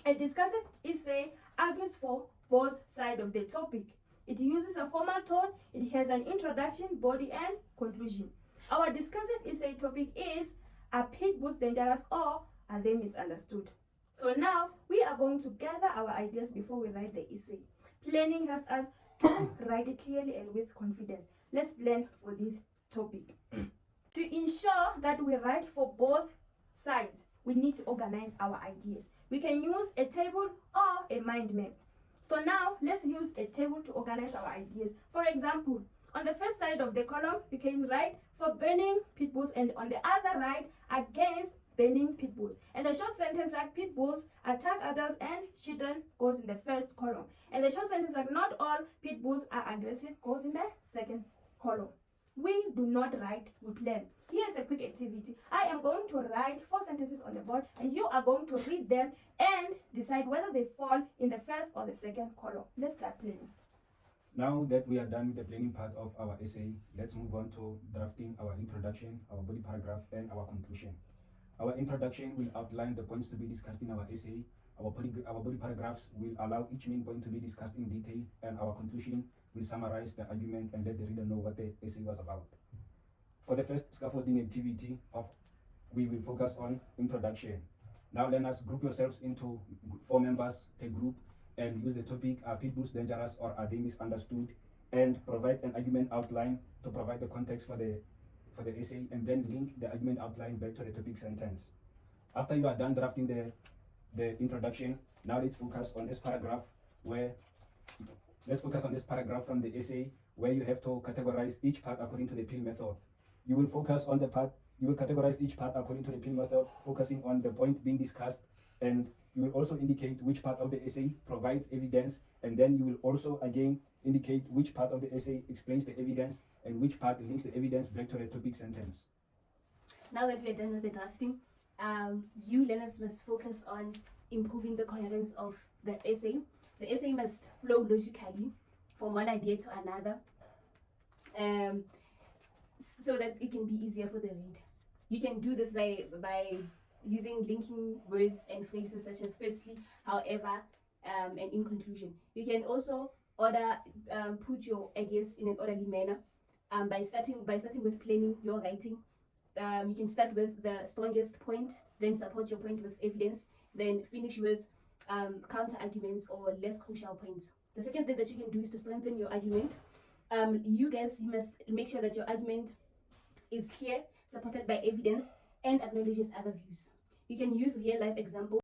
A discursive essay argues for both sides of the topic. It uses a formal tone, it has an introduction, body, and conclusion. Our discursive essay topic is, are pit bulls dangerous or are they misunderstood? So now we are going to gather our ideas before we write the essay. Planning helps us to write it clearly and with confidence. Let's plan for this topic. To ensure that we write for both sides, we need to organize our ideas. We can use a table or a mind map. So now let's use a table to organize our ideas. For example, on the first side of the column, we can write for burning pit bulls, and on the other right, against burning pit bulls. And the short sentence like pit bulls attack adults and children goes in the first column. And the short sentence like not all pit bulls are aggressive goes in the second column. We do not write, we plan. Here's a quick activity. I am going to write 4 sentences on the board and you are going to read them and decide whether they fall in the first or the second column. Let's start planning. Now that we are done with the planning part of our essay, let's move on to drafting our introduction, our body paragraph, and our conclusion. Our introduction will outline the points to be discussed in our essay. Our body paragraphs will allow each main point to be discussed in detail, and our conclusion will summarize the argument and let the reader know what the essay was about. For the first scaffolding activity, we will focus on introduction. Now learners, group yourselves into 4 members per group and use the topic, are pit bulls dangerous or are they misunderstood, and provide an argument outline to provide the context for the essay, and then link the argument outline back to the topic sentence. After you are done drafting the introduction, now let's focus on this paragraph from the essay where you have to categorize each part according to the Peel method. You will categorize each part according to the Peel method, focusing on the point being discussed, and you will also indicate which part of the essay provides evidence, and then you will also again indicate which part of the essay explains the evidence and which part links the evidence back to the topic sentence. Now that we're done with the drafting, you learners must focus on improving the coherence of the essay. The essay must flow logically from one idea to another, so that it can be easier for the read. You can do this by using linking words and phrases such as firstly, however, and in conclusion. You can also put your ideas in an orderly manner by starting with planning your writing. You can start with the strongest point, then support your point with evidence, then finish with counter arguments or less crucial points. The second thing that you can do is to strengthen your argument. You must make sure that your argument is clear, supported by evidence, and acknowledges other views. You can use real life examples